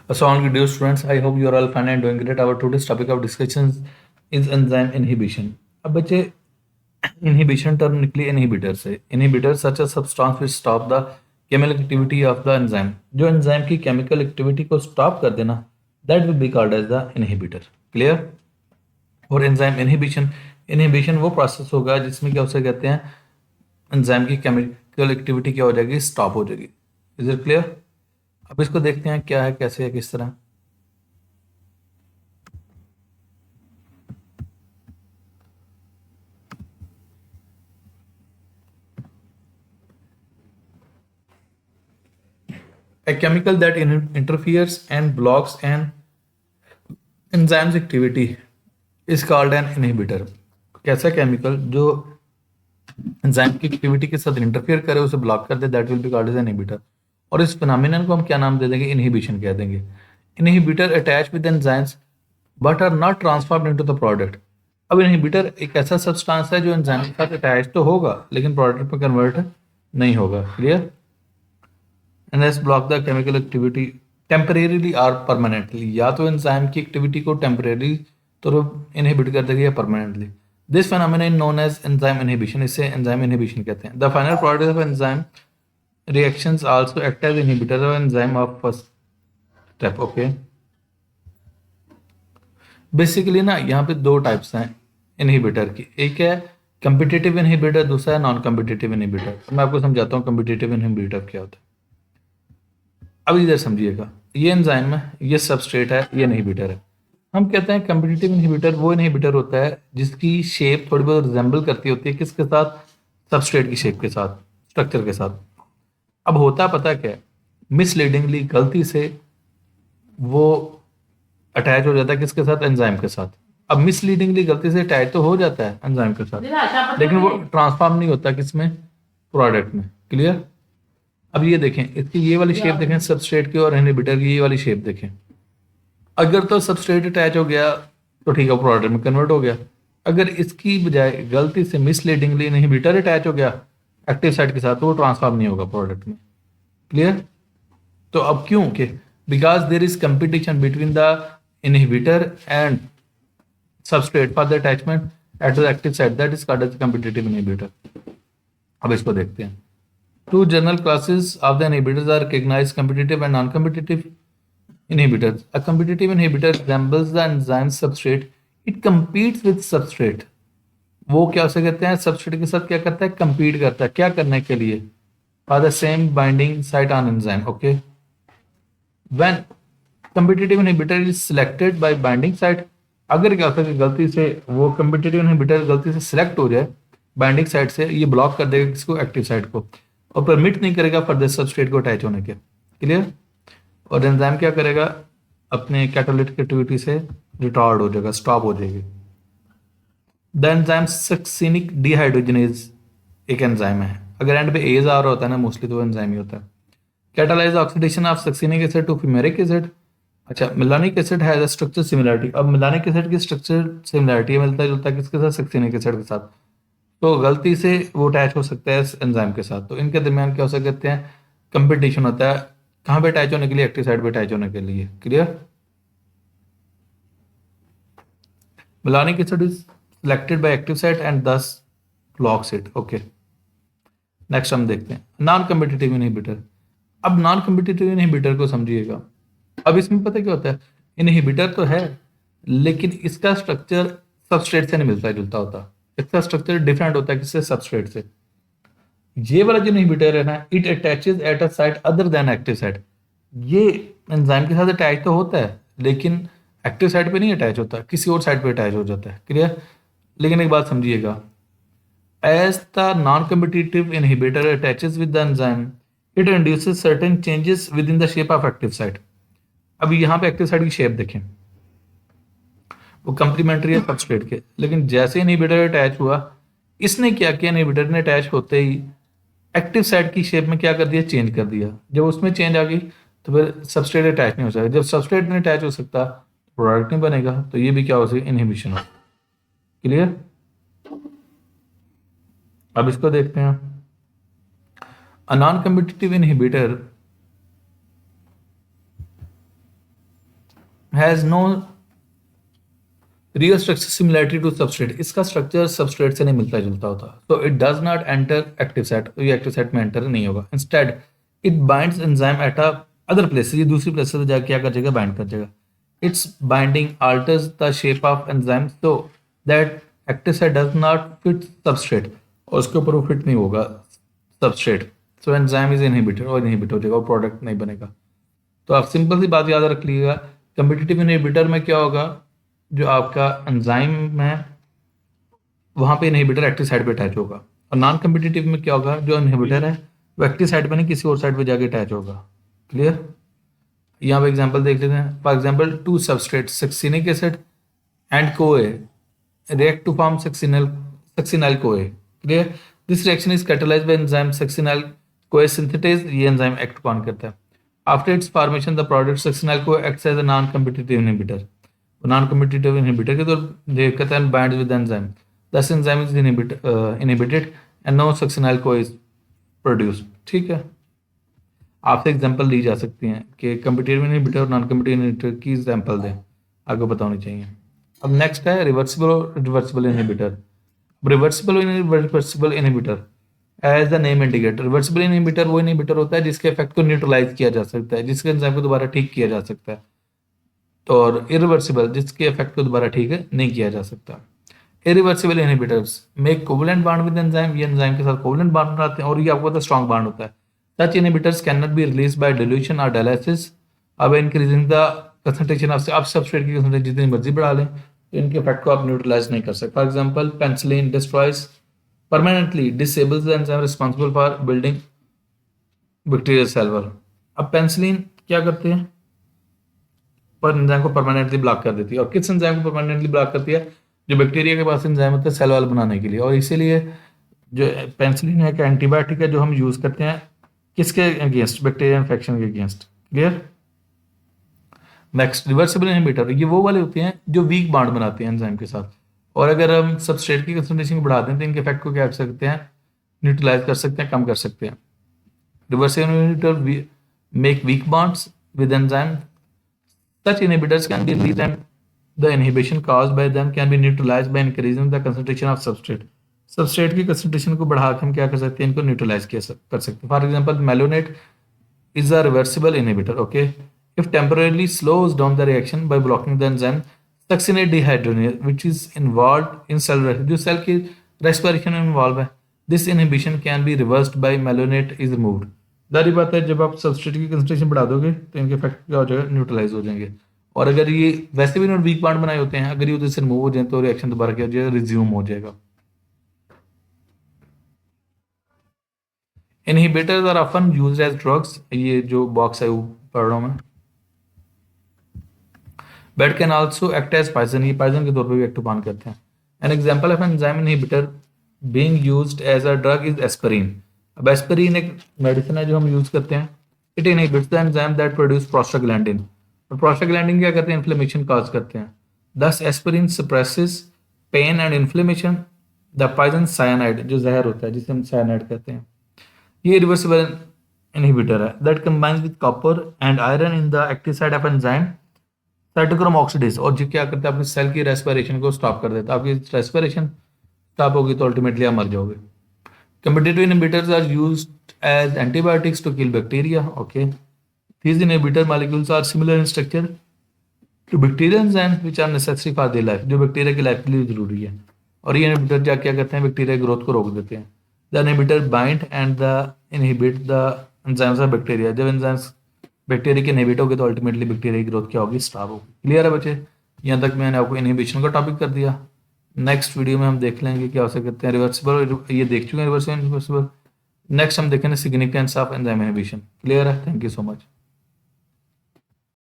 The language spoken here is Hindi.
Assalamualaikum dear students, I hope you are all fine and doing great. Our today's topic of discussion is enzyme inhibition. अब बच्चे inhibition term निकली inhibitor से. Inhibitor such a substance which stop the chemical activity of the enzyme. जो enzyme की chemical activity को stop कर देना, that will be called as the inhibitor. Clear? और enzyme inhibition वो process होगा जिसमें क्या उसे कहते हैं enzyme की chemical activity क्या हो जाएगी, stop हो जाएगी. Is it clear? अब इसको देखते हैं क्या है, कैसे है, किस तरह. A chemical that interferes and blocks an enzyme's activity is called an inhibitor. कैसा केमिकल जो एंजाइम की एक्टिविटी के साथ इंटरफेयर करे, उसे ब्लॉक कर दे, that will be called as inhibitor. और इस फिनोमिनन को हम क्या नाम दे देंगे, इनहिबिशन कह देंगे. Inhibitor attach with enzymes but are not transformed into the product. अब इनहिबिटर एक ऐसा सब्सटेंस है जो एंजाइम के साथ अटैच तो होगा लेकिन प्रोडक्ट में कन्वर्ट नहीं होगा. Clear? And this block the chemical activity temporarily और परमानेंटली. या तो एंजाइम की एक्टिविटी को टेम्परेरी तो इनहिबिट कर देगी या permanently. This phenomenon known as enzyme inhibition, इसे enzyme inhibition कहते हैं. The final product of enzyme reactions also act as inhibitor of enzyme of first step. Okay. Basically ना यहाँ पे दो टाइप्स हैं इनहिबिटर की. एक है कम्पिटिटिव इनहिबिटर, दूसरा है नॉन कम्पिटिटिव इनहिबिटर. मैं आपको समझाता हूँ कम्पिटिटिव इनहिबिटर क्या होता है. अब इधर समझिएगा, ये एंजाइम है, ये सबस्ट्रेट है, ये इनहिबिटर है. हम कहते हैं कम्पिटिटिव इनहिबिटर वो इनहिबिटर होता है जिसकी शेप थोड़ी बहुत रिजेंबल करती होती है किसके साथ, सबस्ट्रेट की शेप के साथ, स्ट्रक्चर के साथ. अब होता पता क्या है, मिसलीडिंगली गलती से वो अटैच हो जाता है किसके साथ, एंजाइम के साथ. अब मिसलीडिंगली गलती से अटैच तो हो जाता है एंजाइम के साथ लेकिन वो ट्रांसफॉर्म नहीं होता किसमें, प्रोडक्ट में. क्लियर? अब ये देखें, इसकी ये वाली शेप देखें सबस्ट्रेट की और इनहिबिटर की ये वाली शेप देखें. अगर तो सबस्ट्रेट अटैच हो गया तो ठीक है, प्रोडक्ट में कन्वर्ट हो गया. अगर इसकी बजाय गलती से मिसलीडिंगली इनहिबिटर अटैच हो गया एक्टिव साइट के साथ तो वो ट्रांसफॉर्म नहीं होगा प्रोडक्ट में. क्लियर? तो अब क्यों कि because there is competition between the inhibitor and substrate for the attachment at the active site, that is called as competitive inhibitor. अब इसको देखते हैं. Two general classes of the inhibitors are recognized: competitive and non-competitive inhibitors. A competitive inhibitor resembles the enzyme substrate. It competes with substrate. वो क्या उसे कहते हैं, सबस्ट्रेट के साथ क्या करता है, compete करता है. क्या करने के लिए, for the same binding site on enzyme. Okay. When competitive inhibitor is selected by binding site, अगर क्या होता है कि गलती से वो competitive inhibitor गलती से select हो जाए बाइंडिंग साइट से, ये ब्लॉक कर देगा किसको, एक्टिव साइट को, और परमिट नहीं करेगा फर्दर सबस्ट्रेट को अटैच होने के. क्लियर? और एंजाइम क्या करेगा, अपने कैटालिटिक एक्टिविटी से रिटार्ड हो जाएगा, स्टॉप हो जाएगी. द एंजाइम सक्सिनिक डिहाइड्रोजनेज एक एंजाइम है. अगर एंड पे एज आ रहा होता है ना मोस्टली तो वो एंजाइम ही होता है. Catalyse oxidation of succinic acid to fumaric acid. अच्छा, malonic acid has a structure similarity. अब मेलानिक एसिड की स्ट्रक्चर सिमिलरिटी मिलता जुलता है किसके साथ, सक्सिनिक एसिड के साथ. तो गलती से वो अटैच हो सकता है एंजाइम के साथ. तो इनके दरमियान क्या हो सकते हैं, कंपटीशन होता है. कहाँ पे अटैच होने के लिए, एक्टिव साइड पे अटैच होने के लिए. Clear? Malonic acid is selected by active site and this blocks it. Okay. Next हम देखते हैं नॉन कम्पिटिटिव इनहिबिटर. अब नॉन कम्पिटिटिव इनहिबिटर को समझिएगा. अब इसमें पता क्या होता है, इनहिबिटर तो है लेकिन इसका स्ट्रक्चर सबस्ट्रेट से नहीं मिलता जुलता होता. इसका स्ट्रक्चर डिफरेंट होता है किससे, सबस्ट्रेट से. ये वाला जो इनहिबिटर है ना, it attaches at a site other than active site. ये एंजाइम के साथ अटैच तो होता है लेकिन एक्टिव साइट पे नहीं अटैच होता, किसी और साइट पे अटैच हो जाता है. क्लियर? लेकिन एक बात समझिएगा, as the non competitive inhibitor attaches with the enzyme it induces certain changes within the shape of active site. अब यहाँ पे एक्टिव साइट की शेप देखें, वो कंप्लीमेंट्री है सबस्ट्रेट के, लेकिन जैसे इनहिबिटर अटैच हुआ, इसने क्या किया, इनहिबिटर ने अटैच होते ही एक्टिव साइट की शेप में क्या कर दिया, चेंज कर दिया. जब उसमें चेंज आ गई तो फिर सबस्ट्रेट अटैच नहीं हो सकता. जब सबस्ट्रेट नहीं अटैच हो सकता प्रोडक्ट नहीं बनेगा. तो ये भी क्या हो सकती, इनहिबिशन हो. क्लियर? अब इसको देखते हैं. A non competitive inhibitor has no real structure similarity to substrate, इसका स्ट्रक्चर सबस्ट्रेट से नहीं मिलता जुलता होता, तो it does not enter active site, ये एक्टिव साइट में एंटर नहीं होगा। Instead it binds enzyme at other places, ये दूसरी प्लेसेस पे जाके क्या कर जाएगा, बाइंड कर जाएगा। It's binding alters the shape of enzyme so that active site does not fit substrate, और उसके ऊपर वो फिट नहीं होगा substrate, so enzyme is inhibited और इनहिबिट हो जाएगा और प्रोडक्ट नहीं बनेगा। तो आप सिंपल सी बात याद रख लीजिएगा, कम्पिटिटिव इनहिबिटर में क्या होगा, जो आपका एंजाइम है वहाँ पे इनहिबिटर एक्टिव साइड पे अटैच होगा, और नॉन कम्पिटिटिव में क्या होगा, जो इनहिबिटर है वो एक्टिव साइड पे नहीं किसी और साइड पे जाके अटैच होगा। क्लियर? यहाँ पे एग्जांपल देख लेते हैं। For example to substrate succinic acid and कोए react to form succinyl CoA. Clear? This reaction is catalyzed by enzyme succinyl CoA synthetase, ये enzyme act कौन करता है? After its formation, the product succinyl CoA acts as a non-competitive inhibitor. Non-competitive inhibitor के तो कहते हैं binds with the enzyme. Thus enzyme is inhibited and no succinyl CoA is produced. ठीक है? आपसे एग्जांपल ली जा सकती हैं कि कम्पिटिटिव इनहिबिटर और नॉन कम्पिटिटिव इनहिबिटर की एग्जांपल दें, आपको पता होनी चाहिए। अब नेक्स्ट है रिवर्सिबल और reversible inhibitor. Reversible inhibitor as the name indicator, reversible inhibitor वो इनहिबिटर होता है जिसके इफेक्ट को न्यूट्रलाइज किया जा सकता है, जिसके एंजाइम को दोबारा ठीक किया जा सकता है, और इरिवर्सिबल जिसके इफेक्ट को दोबारा ठीक नहीं किया जा सकता। Irreversible inhibitors make covalent bond with enzyme, ये एंजाइम के साथ कोवलेंट बॉन्ड बनाते हैं और ये आपको पता है स्ट्रॉन्ग बॉन्ड होता है। Such inhibitors can not be release by dilution और डायलिसिस, अब इंक्रीजिंग द कंसंट्रेशन ऑफ, आप सबस्ट्रेट की कंसंट्रेशन जितनी मर्जी बढ़ा लें तो इनके इफेक्ट को आप न्यूट्रलाइज नहीं कर सकते। For example penicillin destroys permanently disables the enzyme responsible for building bacterial cell wall. अब पेनिसिलिन क्या करते हैं, पर एंजाइम को परमानेंटली ब्लॉक कर देती है, और किस एंजाइम को परमानेंटली ब्लॉक करती है, जो बैक्टीरिया के पास एंजाइम होता है सेल वॉल बनाने के लिए, और इसीलिए जो पेनिसिलिन है एक एंटीबायोटिक है जो हम यूज करते हैं किसके अगेंस्ट, बैक्टीरिया इन्फेक्शन के against. Clear? Next reversible inhibitor, ये वो वाले होते हैं जो वीक बॉन्ड बनाते हैं एंजाइम के साथ, और अगर हम सबस्ट्रेट की कंसंट्रेशन को बढ़ा दें तो इनके इफेक्ट को क्या कर सकते हैं, न्यूट्रलाइज कर सकते हैं, कम कर सकते हैं। Reversible inhibitor make weak bonds with enzyme, such inhibitors can be released and the inhibition caused by them can be neutralized by increasing the concentration of substrate. Substrate की कंसंट्रेशन को बढ़ा के हम क्या कर सकते हैं, इनको न्यूट्रलाइज कर सकते हैं। For example malonate is a reversible inhibitor, okay, if temporarily slows down the reaction by blocking the enzyme succinate dehydrogenase which is involved in cell जो सेल की रेस्पिरेशन में इन्वॉल्व है, this inhibition can be reversed by malonate is removed। जारी बात है जब आप सबस्ट्रेट की कंसंट्रेशन बढ़ा दोगे तो इनके इफेक्ट क्या हो जाएगा, न्यूट्रलाइज हो जाएंगे, और अगर ये वैसे भी इन्होंने वीक बॉन्ड बनाए होते हैं, अगर ये उधर से रिमूव हो जाए तो रिएक्शन दोबारा क्या हो जाएगा, रिज्यूम हो जाएगा। Inhibitors are often used as drugs, ये जो बॉक्स है वो पढ़ रहा हूं मैं, but can also act as poison, ये पॉइजन के तौर पर भी एक्ट ऑन करते हैं। An example of enzyme inhibitor being used as a drug is aspirin. अब एस्पिरिन एक मेडिसिन है जो हम यूज करते हैं, it inhibits the enzyme that produce prostaglandin, और प्रोस्टाग्लैंडिन क्या करते हैं, इन्फ्लेमेशन कॉज करते हैं। Thus aspirin suppresses pain and inflammation. The poison cyanide, जो जहर होता है जिसे हम साइनाइड कहते हैं, ये रिवर्सिबल इनहिबिटर है that combines with copper and iron in the active site of enzyme cytochrome oxidase, और जो क्या करता है आपकी सेल की रेस्पिरेशन को स्टॉप कर देता है, आपकी रेस्पिरेशन स्टॉप होगी तो अल्टीमेटली आप मर जाओगे। Competitive inhibitors are used as antibiotics to kill bacteria. Okay, these inhibitor molecules are similar in structure to bacterial enzymes which are necessary for their life, जो बैक्टीरिया की लाइफ के लिए जरूरी है, और ये इनहिबिटर क्या करते हैं, बैक्टीरिया ग्रोथ को रोक देते हैं। The inhibitor bind and the inhibit the enzymes of bacteria, जब एंजाइम्स बैक्टीरिया के इनहिबिट होगी तो अल्टीमेटली बैक्टीरिया की ग्रोथ क्या होगी, स्टॉप होगी। क्लियर है बच्चे? यहाँ तक मैंने आपको इनहिबिशन का टॉपिक कर दिया। नेक्स्ट वीडियो में हम देख लेंगे क्या हो सकते हैं रिवर्सिबल, ये देख चुके हैं रिवर्सिबल। नेक्स्ट हम देखेंगे significance of enzyme inhibition. Clear है? Thank you so much.